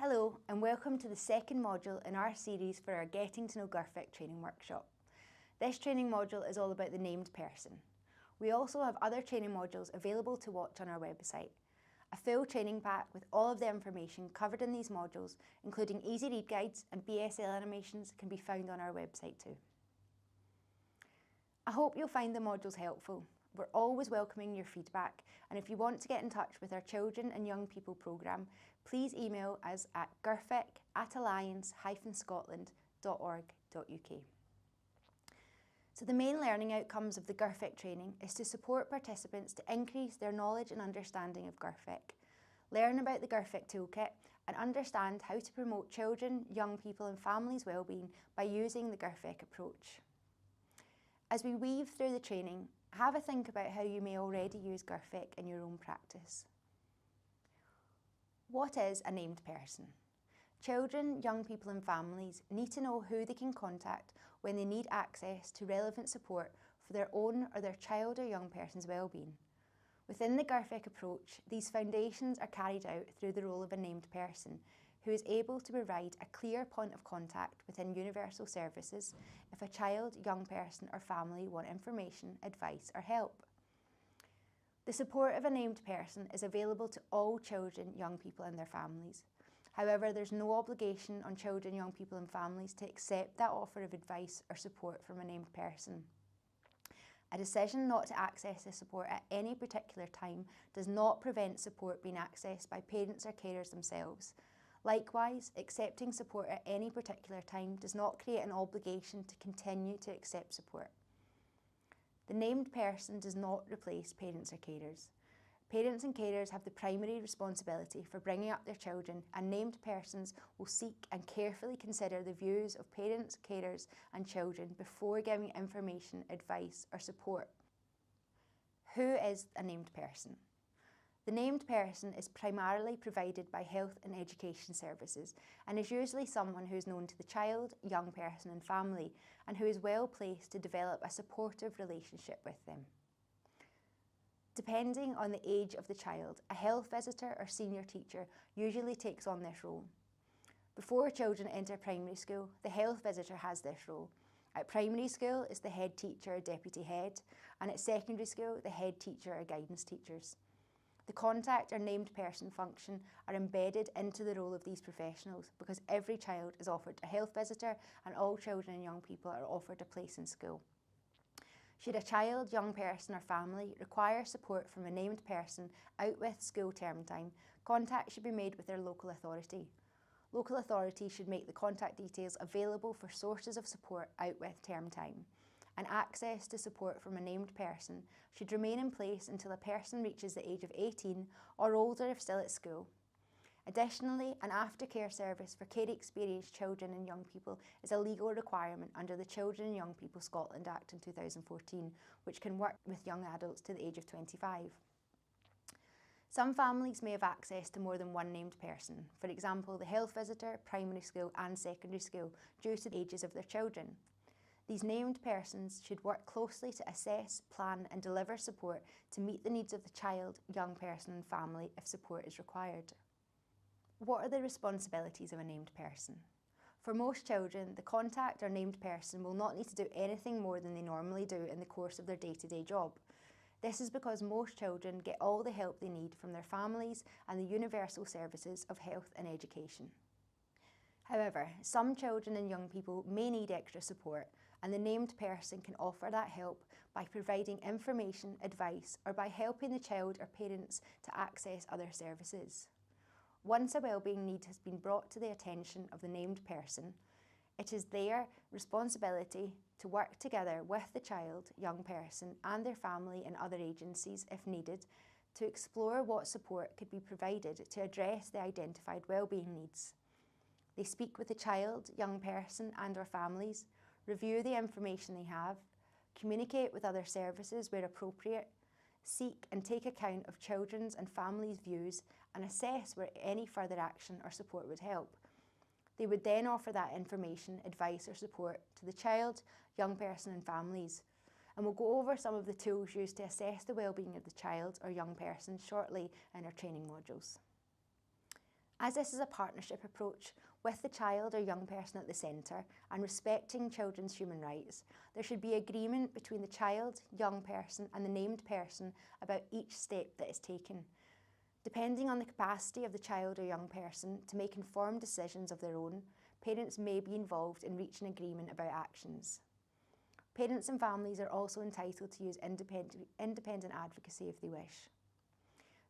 Hello and welcome to the second module in our series for our Getting to Know GIRFEC training workshop. This training module is all about the named person. We also have other training modules available to watch on our website. A full training pack with all of the information covered in these modules, including easy read guides and BSL animations, can be found on our website too. I hope you'll find the modules helpful. We're always welcoming your feedback, and if you want to get in touch with our Children and Young People programme, please email us at girfec@alliance-scotland.org.uk. So the main learning outcomes of the GIRFEC training is to support participants to increase their knowledge and understanding of GIRFEC, learn about the GIRFEC toolkit and understand how to promote children, young people and families' wellbeing by using the GIRFEC approach. As we weave through the training, have a think about how you may already use GIRFEC in your own practice. What is a named person? Children, young people and families need to know who they can contact when they need access to relevant support for their own or their child or young person's wellbeing. Within the GIRFEC approach, these foundations are carried out through the role of a named person who is able to provide a clear point of contact within universal services if a child, young person or family want information, advice or help. The support of a named person is available to all children, young people and their families. However, there's no obligation on children, young people and families to accept that offer of advice or support from a named person. A decision not to access the support at any particular time does not prevent support being accessed by parents or carers themselves. Likewise, accepting support at any particular time does not create an obligation to continue to accept support. The named person does not replace parents or carers. Parents and carers have the primary responsibility for bringing up their children, and named persons will seek and carefully consider the views of parents, carers and children before giving information, advice or support. Who is a named person? The named person is primarily provided by health and education services and is usually someone who is known to the child, young person and family and who is well placed to develop a supportive relationship with them. Depending on the age of the child, a health visitor or senior teacher usually takes on this role. Before children enter primary school, the health visitor has this role. At primary school, it's the head teacher or deputy head, and at secondary school, the head teacher or guidance teachers. The contact or named person function are embedded into the role of these professionals because every child is offered a health visitor and all children and young people are offered a place in school. Should a child, young person or family require support from a named person out with school term time, contact should be made with their local authority. Local authority should make the contact details available for sources of support out with term time. And access to support from a named person should remain in place until a person reaches the age of 18 or older if still at school. Additionally, an aftercare service for care experienced children and young people is a legal requirement under the Children and Young People Scotland Act in 2014, which can work with young adults to the age of 25. Some families may have access to more than one named person, for example the health visitor, primary school and secondary school, due to the ages of their children. These named persons should work closely to assess, plan and deliver support to meet the needs of the child, young person and family if support is required. What are the responsibilities of a named person? For most children, the contact or named person will not need to do anything more than they normally do in the course of their day-to-day job. This is because most children get all the help they need from their families and the universal services of health and education. However, some children and young people may need extra support, and the named person can offer that help by providing information, advice, or by helping the child or parents to access other services. Once a wellbeing need has been brought to the attention of the named person, it is their responsibility to work together with the child, young person, and their family and other agencies, if needed, to explore what support could be provided to address the identified wellbeing needs. They speak with the child, young person and/or families, review the information they have, communicate with other services where appropriate, seek and take account of children's and families' views and assess where any further action or support would help. They would then offer that information, advice or support to the child, young person and families. And we'll go over some of the tools used to assess the wellbeing of the child or young person shortly in our training modules. As this is a partnership approach with the child or young person at the centre and respecting children's human rights, there should be agreement between the child, young person and the named person about each step that is taken. Depending on the capacity of the child or young person to make informed decisions of their own, parents may be involved in reaching agreement about actions. Parents and families are also entitled to use independent advocacy if they wish.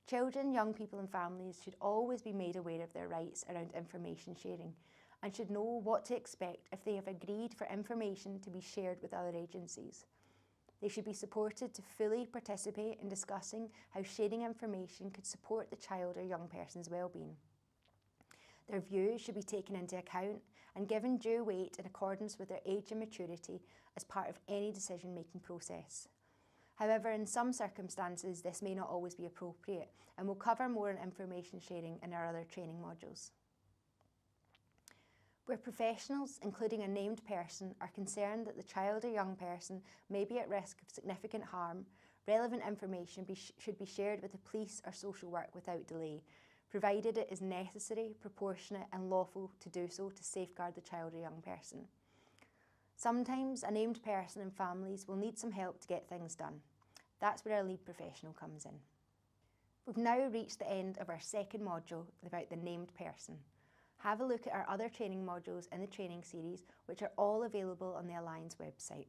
Children, young people and families should always be made aware of their rights around information sharing and should know what to expect if they have agreed for information to be shared with other agencies. They should be supported to fully participate in discussing how sharing information could support the child or young person's wellbeing. Their views should be taken into account and given due weight in accordance with their age and maturity as part of any decision-making process. However, in some circumstances, this may not always be appropriate, and we'll cover more on information sharing in our other training modules. Where professionals, including a named person, are concerned that the child or young person may be at risk of significant harm, relevant information should be shared with the police or social work without delay, provided it is necessary, proportionate and lawful to do so to safeguard the child or young person. Sometimes a named person and families will need some help to get things done. That's where our lead professional comes in. We've now reached the end of our second module about the named person. Have a look at our other training modules in the training series, which are all available on the Alliance website.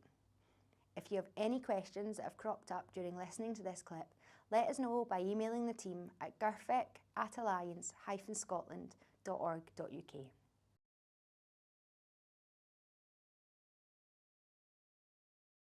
If you have any questions that have cropped up during listening to this clip, let us know by emailing the team at girfec@alliance-scotland.org.uk.